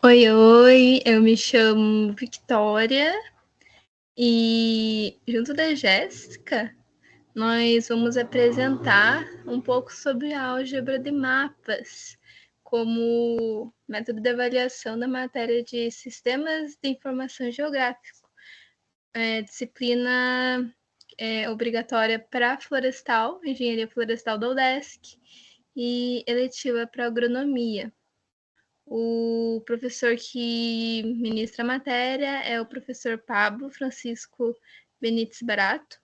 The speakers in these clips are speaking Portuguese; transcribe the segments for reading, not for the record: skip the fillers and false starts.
Oi, oi, eu me chamo Victoria e, junto da Jéssica, nós vamos apresentar um pouco sobre a álgebra de mapas como método de avaliação da matéria de Sistemas de Informação Geográfico, disciplina obrigatória para Florestal, Engenharia Florestal da UDESC, e eletiva para Agronomia. O professor que ministra a matéria é o professor Pablo Francisco Benites Barato.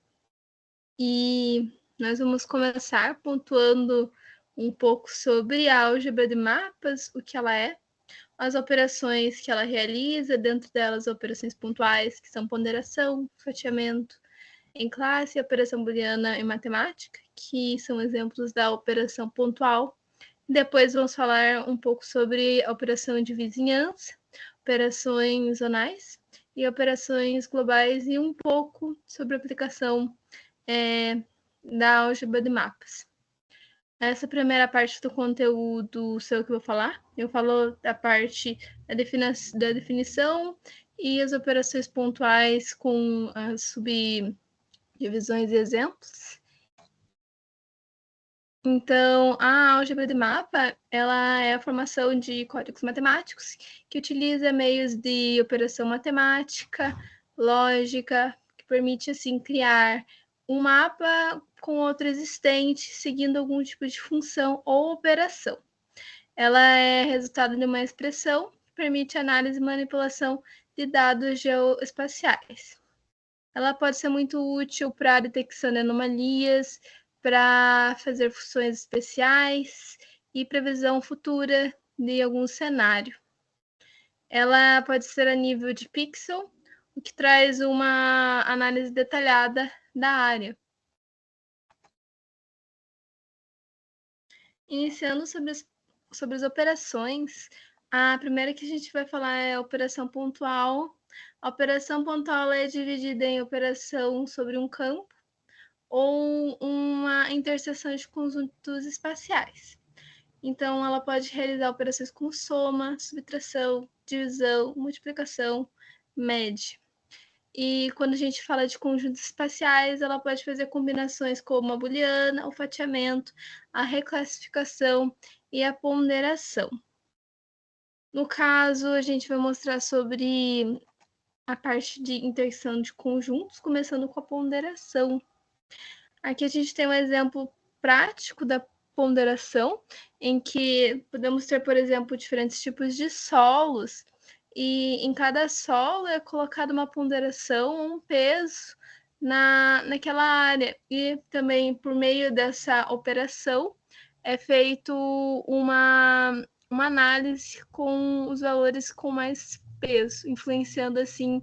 E nós vamos começar pontuando um pouco sobre a álgebra de mapas, o que ela é, as operações que ela realiza, dentro delas operações pontuais, que são ponderação, fatiamento em classe, operação booleana em matemática, que são exemplos da operação pontual. Depois vamos falar um pouco sobre a operação de vizinhança, operações zonais e operações globais e um pouco sobre a aplicação da álgebra de mapas. Essa primeira parte do conteúdo seu que eu vou falar, eu falo da parte da definição e as operações pontuais com as subdivisões e exemplos. Então, a álgebra de mapa, ela é a formação de códigos matemáticos que utiliza meios de operação matemática, lógica, que permite, assim, criar um mapa com outro existente, seguindo algum tipo de função ou operação. Ela é resultado de uma expressão que permite análise e manipulação de dados geoespaciais. Ela pode ser muito útil para a detecção de anomalias, para fazer funções especiais e previsão futura de algum cenário. Ela pode ser a nível de pixel, o que traz uma análise detalhada da área. Iniciando sobre as operações, a primeira que a gente vai falar é a operação pontual. A operação pontual é dividida em operação sobre um campo ou uma interseção de conjuntos espaciais. Então, ela pode realizar operações com soma, subtração, divisão, multiplicação, média. E quando a gente fala de conjuntos espaciais, ela pode fazer combinações como a booleana, o fatiamento, a reclassificação e a ponderação. No caso, a gente vai mostrar sobre a parte de intersecção de conjuntos, começando com a ponderação. Aqui a gente tem um exemplo prático da ponderação, em que podemos ter, por exemplo, diferentes tipos de solos, e em cada solo é colocada uma ponderação, um peso naquela área. E também, por meio dessa operação, é feito uma análise com os valores com mais peso, influenciando assim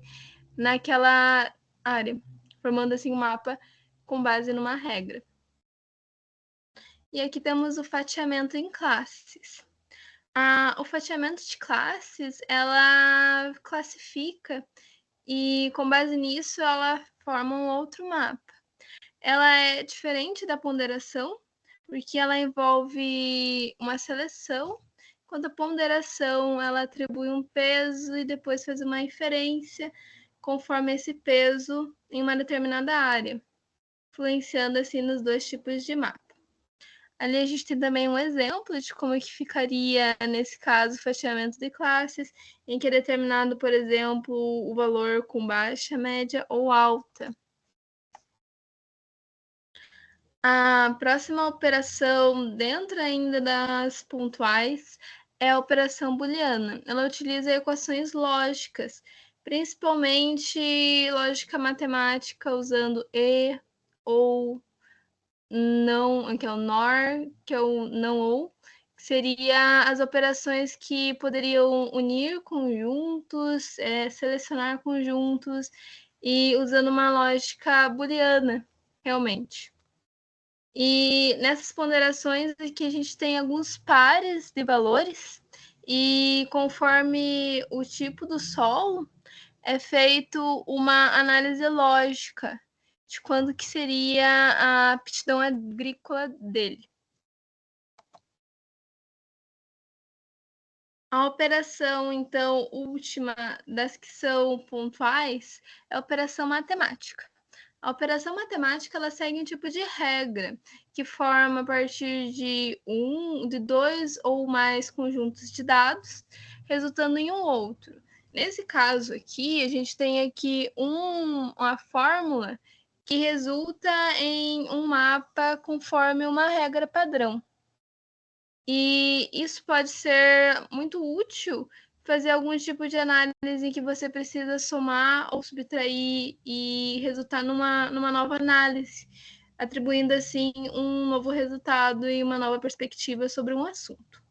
naquela área, formando assim um mapa com base numa regra. E aqui temos o fatiamento em classes. O fatiamento de classes, ela classifica e com base nisso ela forma um outro mapa. Ela é diferente da ponderação, porque ela envolve uma seleção, enquanto a ponderação ela atribui um peso e depois faz uma inferência conforme esse peso em uma determinada área, influenciando assim nos dois tipos de mapa. Ali a gente tem também um exemplo de como que ficaria, nesse caso, o fatiamento de classes, em que é determinado, por exemplo, o valor com baixa, média ou alta. A próxima operação, dentro ainda das pontuais, é a operação booleana. Ela utiliza equações lógicas, principalmente lógica matemática, usando e, ou, não, que é o NOR, que é o não ou, que seria as operações que poderiam unir conjuntos, selecionar conjuntos, e usando uma lógica booleana, realmente. E nessas ponderações aqui a gente tem alguns pares de valores, e conforme o tipo do solo, é feito uma análise lógica de quando que seria a aptidão agrícola dele. A operação, então, última das que são pontuais é a operação matemática. A operação matemática ela segue um tipo de regra que forma a partir de dois ou mais conjuntos de dados, resultando em um outro. Nesse caso aqui, a gente tem aqui uma fórmula que resulta em um mapa conforme uma regra padrão. E isso pode ser muito útil fazer algum tipo de análise em que você precisa somar ou subtrair e resultar numa nova análise, atribuindo assim um novo resultado e uma nova perspectiva sobre um assunto.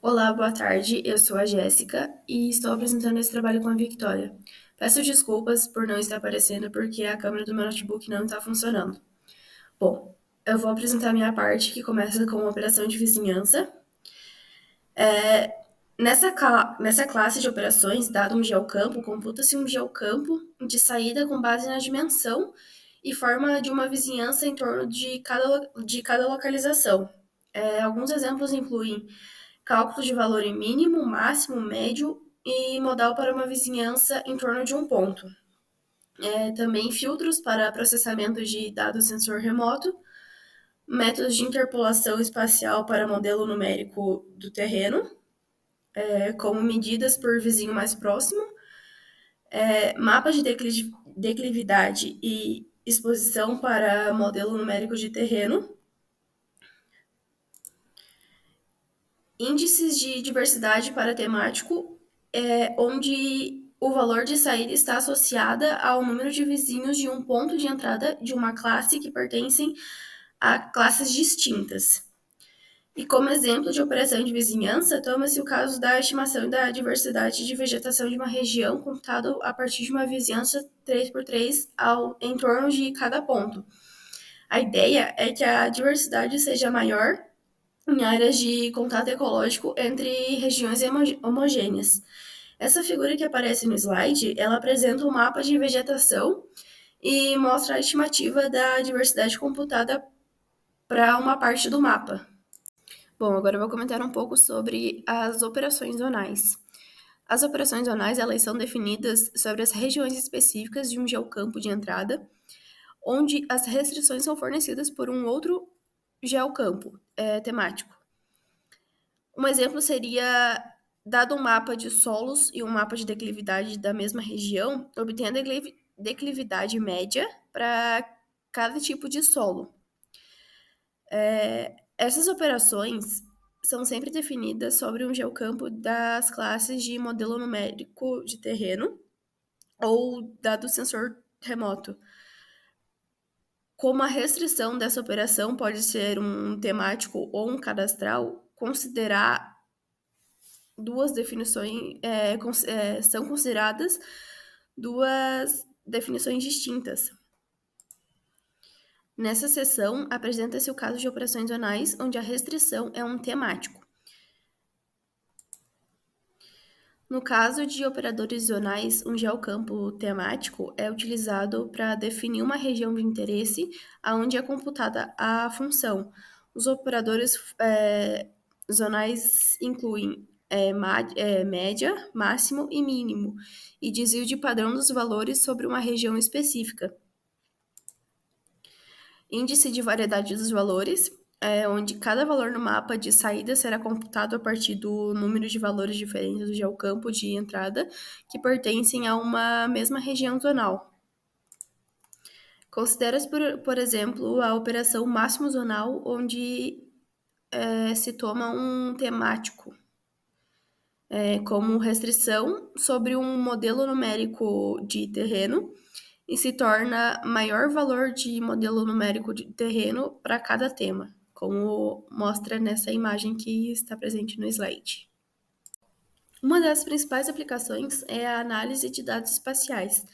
Olá, boa tarde. Eu sou a Jéssica e estou apresentando esse trabalho com a Victoria. Peço desculpas por não estar aparecendo porque a câmera do meu notebook não está funcionando. Bom, eu vou apresentar a minha parte, que começa com a operação de vizinhança. Nessa classe de operações, dado um geocampo, computa-se um geocampo de saída com base na dimensão e forma de uma vizinhança em torno de cada localização. Alguns exemplos incluem cálculo de valor em mínimo, máximo, médio e modal para uma vizinhança em torno de um ponto. Também filtros para processamento de dados sensor remoto, métodos de interpolação espacial para modelo numérico do terreno, como medidas por vizinho mais próximo, mapas de declividade e exposição para modelo numérico de terreno, índices de diversidade para temático, onde o valor de saída está associada ao número de vizinhos de um ponto de entrada de uma classe que pertencem a classes distintas. E como exemplo de operação de vizinhança, toma-se o caso da estimação da diversidade de vegetação de uma região computado a partir de uma vizinhança 3x3 em torno de cada ponto. A ideia é que a diversidade seja maior em áreas de contato ecológico entre regiões homogêneas. Essa figura que aparece no slide, ela apresenta um mapa de vegetação e mostra a estimativa da diversidade computada para uma parte do mapa. Bom, agora eu vou comentar um pouco sobre as operações zonais. As operações zonais, elas são definidas sobre as regiões específicas de um geocampo de entrada, onde as restrições são fornecidas por um outro geocampo temático. Um exemplo seria, dado um mapa de solos e um mapa de declividade da mesma região, obtenha a declividade média para cada tipo de solo. Essas operações são sempre definidas sobre um geocampo das classes de modelo numérico de terreno ou dado sensor remoto. Como a restrição dessa operação pode ser um temático ou um cadastral, considerar duas definições são consideradas duas definições distintas. Nessa seção, apresenta-se o caso de operações zonais, onde a restrição é um temático. No caso de operadores zonais, um geocampo temático é utilizado para definir uma região de interesse aonde é computada a função. Os operadores zonais incluem média, máximo e mínimo, e desvio de padrão dos valores sobre uma região específica. Índice de variedade dos valores, onde cada valor no mapa de saída será computado a partir do número de valores diferentes do geocampo de entrada que pertencem a uma mesma região zonal. Considera-se, por exemplo, a operação máximo zonal, onde se toma um temático como restrição sobre um modelo numérico de terreno e se torna maior valor de modelo numérico de terreno para cada tema, como mostra nessa imagem que está presente no slide. Uma das principais aplicações é a análise de dados espaciais.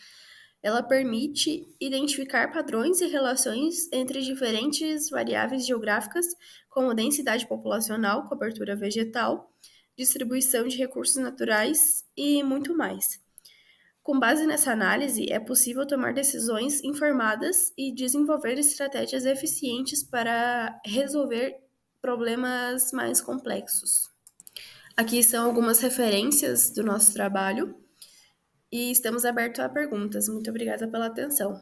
Ela permite identificar padrões e relações entre diferentes variáveis geográficas, como densidade populacional, cobertura vegetal, distribuição de recursos naturais e muito mais. Com base nessa análise, é possível tomar decisões informadas e desenvolver estratégias eficientes para resolver problemas mais complexos. Aqui são algumas referências do nosso trabalho e estamos abertos a perguntas. Muito obrigada pela atenção.